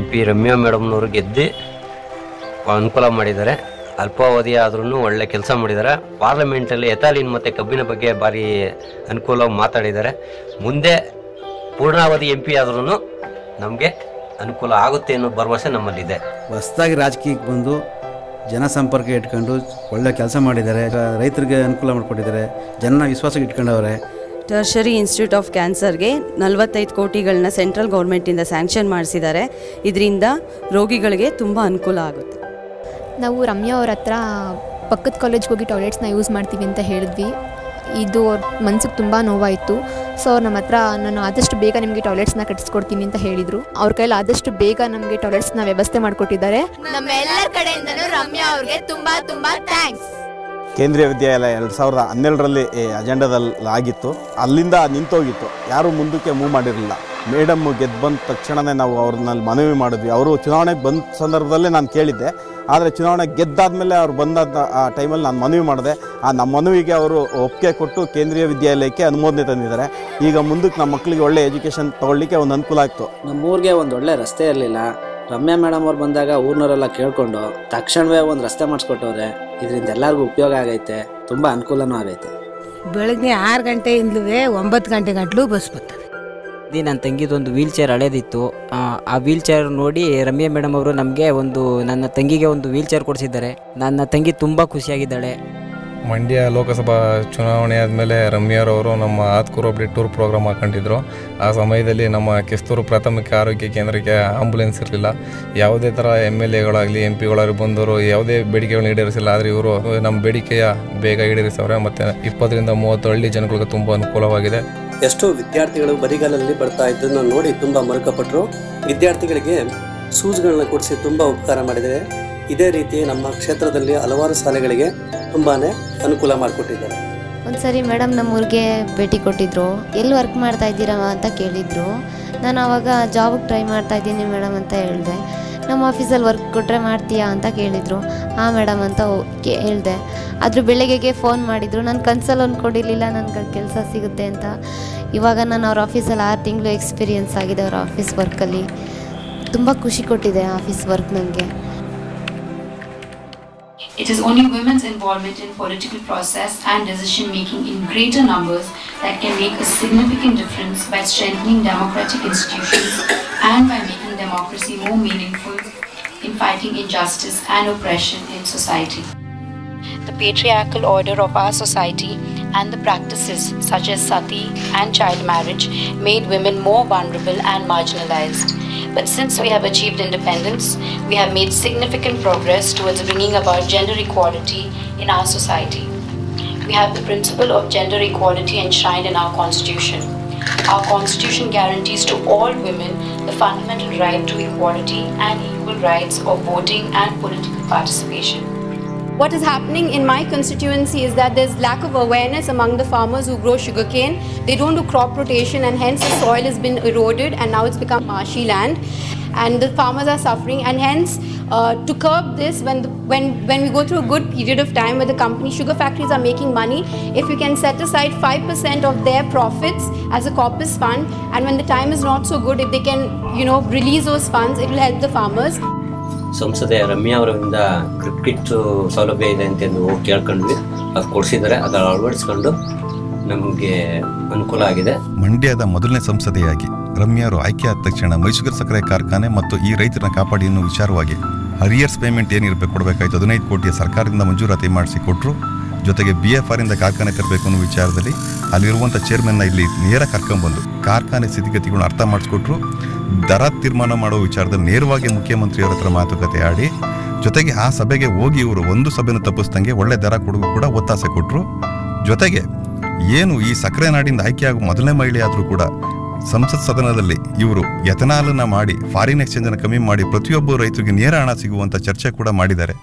MP Ramya ಮೇಡಮ್ನವರು ಗೆದ್ದು ಅನುಕೂಲ ಮಾಡಿದ್ದಾರೆ. ಅಲ್ಪಾವಧಿ ಆದ್ರೂ ಒಳ್ಳೆ ಕೆಲಸ ಮಾಡಿದ್ದಾರೆ. ಪಾರ್ಲಿಮೆಂಟಲ್ಲಿ ಎಥಾಲಿನ್ ಮತ್ತು ಕಬ್ಬಿನ ಬಗ್ಗೆ ಭಾರಿ ಅನುಕೂಲವಾಗಿ ಮಾತಾಡಿದ್ದಾರೆ. ಮುಂದೆ ಪೂರ್ಣಾವಧಿ MP ಆದ್ರೂ ನಮಗೆ ಅನುಕೂಲ ಆಗುತ್ತೆ ಅನ್ನೋ ಭರವಸೆ ನಮ್ಮಲ್ಲಿದೆ. ಹೊಸದಾಗಿ ರಾಜಕೀಯಕ್ಕೆ ಬಂದು ಜನಸಂಪರ್ಕ ಇಟ್ಕೊಂಡು ಒಳ್ಳೆ ಕೆಲಸ ಮಾಡಿದ್ದಾರೆ. ರೈತರಿಗೆ ಅನುಕೂಲ ಮಾಡಿಕೊಟ್ಟಿದ್ದಾರೆ. ಜನ ವಿಶ್ವಾಸಕ್ಕೆ ಇಟ್ಕೊಂಡವ್ರೆ. ಟರ್ಷರಿ ಇನ್ಸ್ಟಿಟ್ಯೂಟ್ ಆಫ್ ಕ್ಯಾನ್ಸರ್ಗೆ 45 ಕೋಟಿಗಳನ್ನ ಸೆಂಟ್ರಲ್ ಗೌರ್ಮೆಂಟಿಂದ ಸ್ಯಾಂಕ್ಷನ್ ಮಾಡಿಸಿದ್ದಾರೆ. ಇದರಿಂದ ರೋಗಿಗಳಿಗೆ ತುಂಬ ಅನುಕೂಲ ಆಗುತ್ತೆ. ನಾವು ರಮ್ಯಾ ಅವ್ರ ಹತ್ರ ಪಕ್ಕದ ಕಾಲೇಜ್ಗೆ ಹೋಗಿ ಟಾಯ್ಲೆಟ್ಸ್ನ ಯೂಸ್ ಮಾಡ್ತೀವಿ ಅಂತ ಹೇಳಿದ್ವಿ. ಇದು ಅವ್ರ ಮನ್ಸಿಗೆ ತುಂಬ ನೋವಾಯಿತು. ಸೊ ಅವ್ರು ನಮ್ಮ ಹತ್ರ ನಾನು ಆದಷ್ಟು ಬೇಗ ನಿಮಗೆ ಟಾಯ್ಲೆಟ್ಸ್ನ ಕಟ್ಟಿಸ್ಕೊಡ್ತೀನಿ ಅಂತ ಹೇಳಿದರು. ಅವ್ರ ಕೈಯಲ್ಲಿ ಆದಷ್ಟು ಬೇಗ ನಮಗೆ ಟಾಯ್ಲೆಟ್ಸ್ನ ವ್ಯವಸ್ಥೆ ಮಾಡಿಕೊಟ್ಟಿದ್ದಾರೆ. ನಮ್ಮೆಲ್ಲರ ಕಡೆಯಿಂದನೂ ರಮ್ಯಾ ಅವ್ರಿಗೆ ತುಂಬ ತುಂಬ ಥ್ಯಾಂಕ್ಸ್. ಕೇಂದ್ರೀಯ ವಿದ್ಯಾಲಯ 2012ರಲ್ಲಿ ಅಜೆಂಡಾದಲ್ಲಿ ಆಗಿತ್ತು. ಅಲ್ಲಿಂದ ನಿಂತೋಗಿತ್ತು. ಯಾರೂ ಮುಂದಕ್ಕೆ ಮೂವ್ ಮಾಡಿರಲಿಲ್ಲ. ಮೇಡಮ್ ಗೆದ್ದು ಬಂದ ತಕ್ಷಣವೇ ನಾವು ಅವ್ರನ್ನಲ್ಲಿ ಮನವಿ ಮಾಡಿದ್ವಿ. ಅವರು ಚುನಾವಣೆಗೆ ಬಂದ ಸಂದರ್ಭದಲ್ಲೇ ನಾನು ಕೇಳಿದ್ದೆ. ಆದರೆ ಚುನಾವಣೆ ಗೆದ್ದಾದಮೇಲೆ ಅವ್ರು ಬಂದ ಆ ಟೈಮಲ್ಲಿ ನಾನು ಮನವಿ ಮಾಡಿದೆ. ನಮ್ಮ ಮನವಿಗೆ ಅವರು ಒಪ್ಪಿಗೆ ಕೊಟ್ಟು ಕೇಂದ್ರೀಯ ವಿದ್ಯಾಲಯಕ್ಕೆ ಅನುಮೋದನೆ ತಂದಿದ್ದಾರೆ. ಈಗ ಮುಂದಕ್ಕೆ ನಮ್ಮ ಮಕ್ಕಳಿಗೆ ಒಳ್ಳೆ ಎಜುಕೇಷನ್ ತೊಗೊಳ್ಳಿಕ್ಕೆ ಒಂದು ಅನುಕೂಲ ಆಗ್ತು. ನಮ್ಮೂರಿಗೆ ಒಂದು ಒಳ್ಳೆ ರಸ್ತೆ ಇರಲಿಲ್ಲ. ರಮ್ಯಾ ಮೇಡಮ್ ಅವ್ರು ಬಂದಾಗ ಊರಿನವರೆಲ್ಲ ಕೇಳ್ಕೊಂಡು ತಕ್ಷಣವೇ ಒಂದು ರಸ್ತೆ ಮಾಡಿಸ್ಕೊಟ್ಟವ್ರೆ. ಇದರಿಂದ ಎಲ್ಲರಿಗೂ ಉಪಯೋಗ ಆಗೈತೆ, ತುಂಬ ಅನುಕೂಲನೂ ಆಗೈತೆ. ಬೆಳಗ್ಗೆ 6 ಗಂಟೆಯಿಂದಲೂ 9 ಗಂಟೆ ಗಂಟಲು ಬಸ್ ಬರ್ತದೆ. ನನ್ನ ತಂಗಿದೊಂದು ವೀಲ್ ಚೇರ್ ಹಳೇದಿತ್ತು. ಆ ವೀಲ್ ಚೇರ್ ನೋಡಿ ರಮ್ಯಾ ಮೇಡಮ್ ಅವರು ನಮಗೆ ನನ್ನ ತಂಗಿಗೆ ಒಂದು ವೀಲ್ ಚೇರ್ ಕೊಡಿಸಿದ್ದಾರೆ. ನನ್ನ ತಂಗಿ ತುಂಬ ಖುಷಿಯಾಗಿದ್ದಾಳೆ. ಮಂಡ್ಯ ಲೋಕಸಭಾ ಚುನಾವಣೆ ಆದಮೇಲೆ ರಮ್ಯಾರವರು ನಮ್ಮ ಆತ್ಕೂರೊಬ್ಬರಿ ಟೂರ್ ಪ್ರೋಗ್ರಾಮ್ ಹಾಕೊಂಡಿದ್ರು. ಆ ಸಮಯದಲ್ಲಿ ನಮ್ಮ ಕಿಸ್ತೂರು ಪ್ರಾಥಮಿಕ ಆರೋಗ್ಯ ಕೇಂದ್ರಕ್ಕೆ ಆಂಬುಲೆನ್ಸ್ ಇರಲಿಲ್ಲ. ಯಾವುದೇ ಥರ MLAಗಳಾಗಲಿ MP ಬಂದವರು ಯಾವುದೇ ಬೇಡಿಕೆಗಳನ್ನ ಈಡೇರಿಸಿಲ್ಲ. ಆದರೆ ಇವರು ನಮ್ಮ ಬೇಡಿಕೆಯ ಬೇಗ ಈಡೇರಿಸವ್ರೆ. ಮತ್ತು 20ರಿಂದ 30 ಹಳ್ಳಿ ಜನಗಳಿಗೆ ತುಂಬ ಅನುಕೂಲವಾಗಿದೆ. ಎಷ್ಟೋ ವಿದ್ಯಾರ್ಥಿಗಳು ಬರಿಗಾಲಲ್ಲಿ ಬರ್ತಾ ಇದ್ದನ್ನು ನೋಡಿ ತುಂಬ ಮರುಕಪಟ್ಟರು. ವಿದ್ಯಾರ್ಥಿಗಳಿಗೆ ಶೂಸ್ಗಳನ್ನ ಕೊಡಿಸಿ ತುಂಬ ಉಪಕಾರ ಮಾಡಿದ್ದಾರೆ. ಇದೇ ರೀತಿ ನಮ್ಮ ಕ್ಷೇತ್ರದಲ್ಲಿ ಹಲವಾರು ಶಾಲೆಗಳಿಗೆ ತುಂಬಾ ಅನುಕೂಲ ಮಾಡಿಕೊಟ್ಟಿದ್ದಾರೆ. ಒಂದ್ಸರಿ ಮೇಡಮ್ ನಮ್ಮೂರಿಗೆ ಭೇಟಿ ಕೊಟ್ಟಿದ್ರು. ಎಲ್ಲಿ ವರ್ಕ್ ಮಾಡ್ತಾ ಇದ್ದೀರಾ ಅಂತ ಕೇಳಿದ್ರು. ನಾನು ಆವಾಗ ಜಾಬಿಗೆ ಟ್ರೈ ಮಾಡ್ತಾ ಇದ್ದೀನಿ ಮೇಡಮ್ ಅಂತ ಹೇಳಿದೆ. ನಮ್ಮ ಆಫೀಸಲ್ಲಿ ವರ್ಕ್ ಕೊಟ್ಟರೆ ಮಾಡ್ತೀಯಾ ಅಂತ ಕೇಳಿದರು. ಹಾಂ ಮೇಡಮ್ ಅಂತ ಹೇಳಿದೆ. ಅದ್ರ ಬೆಳಗ್ಗೆಗೆ ಫೋನ್ ಮಾಡಿದರು. ನಾನು ಕನ್ಸಲ್ಲಿ ಅಂದ್ಕೊಂಡಿರಲಿಲ್ಲ ನನಗೆ ಕೆಲಸ ಸಿಗುತ್ತೆ ಅಂತ. ಇವಾಗ ನಾನು ಅವ್ರ ಆಫೀಸಲ್ಲಿ 6 ತಿಂಗಳು ಎಕ್ಸ್ಪೀರಿಯೆನ್ಸ್ ಆಗಿದೆ. ಅವ್ರ ಆಫೀಸ್ ವರ್ಕಲ್ಲಿ ತುಂಬ ಖುಷಿ ಕೊಟ್ಟಿದೆ ಆಫೀಸ್ ವರ್ಕ್ ನನಗೆ. It is only women's involvement in political process and decision making in greater numbers that can make a significant difference by strengthening democratic institutions and by making democracy more meaningful in fighting injustice and oppression in society. The patriarchal order of our society and the practices such as sati and child marriage made women more vulnerable and marginalized. But since we have achieved independence, we have made significant progress towards bringing about gender equality in our society. We have the principle of gender equality enshrined in our constitution. Our constitution guarantees to all women the fundamental right to equality and equal rights of voting and political participation. What is happening in my constituency is that there's lack of awareness among the farmers who grow sugarcane. They don't do crop rotation, and hence the soil has been eroded and now it's become marshy land, and the farmers are suffering. And hence to curb this, when we go through a good period of time where the company sugar factories are making money, if we can set aside 5% of their profits as a corpus fund, and when the time is not so good, if they can release those funds, it will help the farmers. ಸಂಸದೆ ರಮ್ಯಾ ಅವರಿಂದ cricket ಸೌಲಭ್ಯ ಇದೆ ಅಂತಂದು ಕೇಳ್ಕೊಂಡ್ವಿ. ಅದು ಕೊಡಿಸಿದ್ದಾರೆ. ಅದನ್ನು ಅಳವಡಿಸ್ಕೊಂಡು ನಮಗೆ ಅನುಕೂಲ ಆಗಿದೆ. ಮಂಡ್ಯದ ಮೊದಲನೇ ಸಂಸದೆಯಾಗಿ ರಮ್ಯಾರು ಆಯ್ಕೆಯಾದ ತಕ್ಷಣ ಮೈಸೂರು ಸಕ್ಕರೆ ಕಾರ್ಖಾನೆ ಮತ್ತು ಈ ರೈತರನ್ನ ಕಾಪಾಡಿ ಎನ್ನುವ ವಿಚಾರವಾಗಿ ಹರಿಯರ್ಸ್ ಪೇಮೆಂಟ್ ಏನಿರಬೇಕು ಕೊಡಬೇಕಾಯ್ತು 15 ಕೋಟಿಯ ಸರ್ಕಾರದಿಂದ ಮಂಜೂರಾತಿ ಮಾಡಿಸಿ ಕೊಟ್ಟರು. ಜೊತೆಗೆ BFR ಇಂದ ಕಾರ್ಖಾನೆ ತರಬೇಕು ಅನ್ನೋ ವಿಚಾರದಲ್ಲಿ ಅಲ್ಲಿರುವಂಥ ಚೇರ್ಮನ್ನ ಇಲ್ಲಿ ನೇರ ಕರ್ಕೊಂಡ್ಬಂದು ಕಾರ್ಖಾನೆ ಸ್ಥಿತಿಗತಿಗಳನ್ನ ಅರ್ಥ ಮಾಡಿಸ್ಕೊಟ್ರು. ದರ ತೀರ್ಮಾನ ಮಾಡೋ ವಿಚಾರದಲ್ಲಿ ನೇರವಾಗಿ ಮುಖ್ಯಮಂತ್ರಿಯವರ ಹತ್ರ ಮಾತುಕತೆ ಆಡಿ, ಜೊತೆಗೆ ಆ ಸಭೆಗೆ ಹೋಗಿ ಇವರು ಒಂದು ಸಭೆಯನ್ನು ತಪ್ಪಿಸ್ದಂಗೆ ಒಳ್ಳೆ ದರ ಕೊಡೋದು ಕೂಡ ಒತ್ತಾಸೆ ಕೊಟ್ಟರು. ಜೊತೆಗೆ ಏನು ಈ ಸಕ್ಕರೆ ನಾಡಿಂದ ಆಯ್ಕೆಯಾಗುವ ಮೊದಲನೇ ಮಹಿಳೆ ಆದರೂ ಕೂಡ ಸಂಸತ್ ಸದನದಲ್ಲಿ ಇವರು ಎಥನಾಲನ್ನು ಮಾಡಿ ಫಾರಿನ್ ಎಕ್ಸ್ಚೇಂಜನ್ನು ಕಮ್ಮಿ ಮಾಡಿ ಪ್ರತಿಯೊಬ್ಬ ರೈತರಿಗೆ ನೇರ ಹಣ ಸಿಗುವಂಥ ಚರ್ಚೆ ಕೂಡ ಮಾಡಿದ್ದಾರೆ.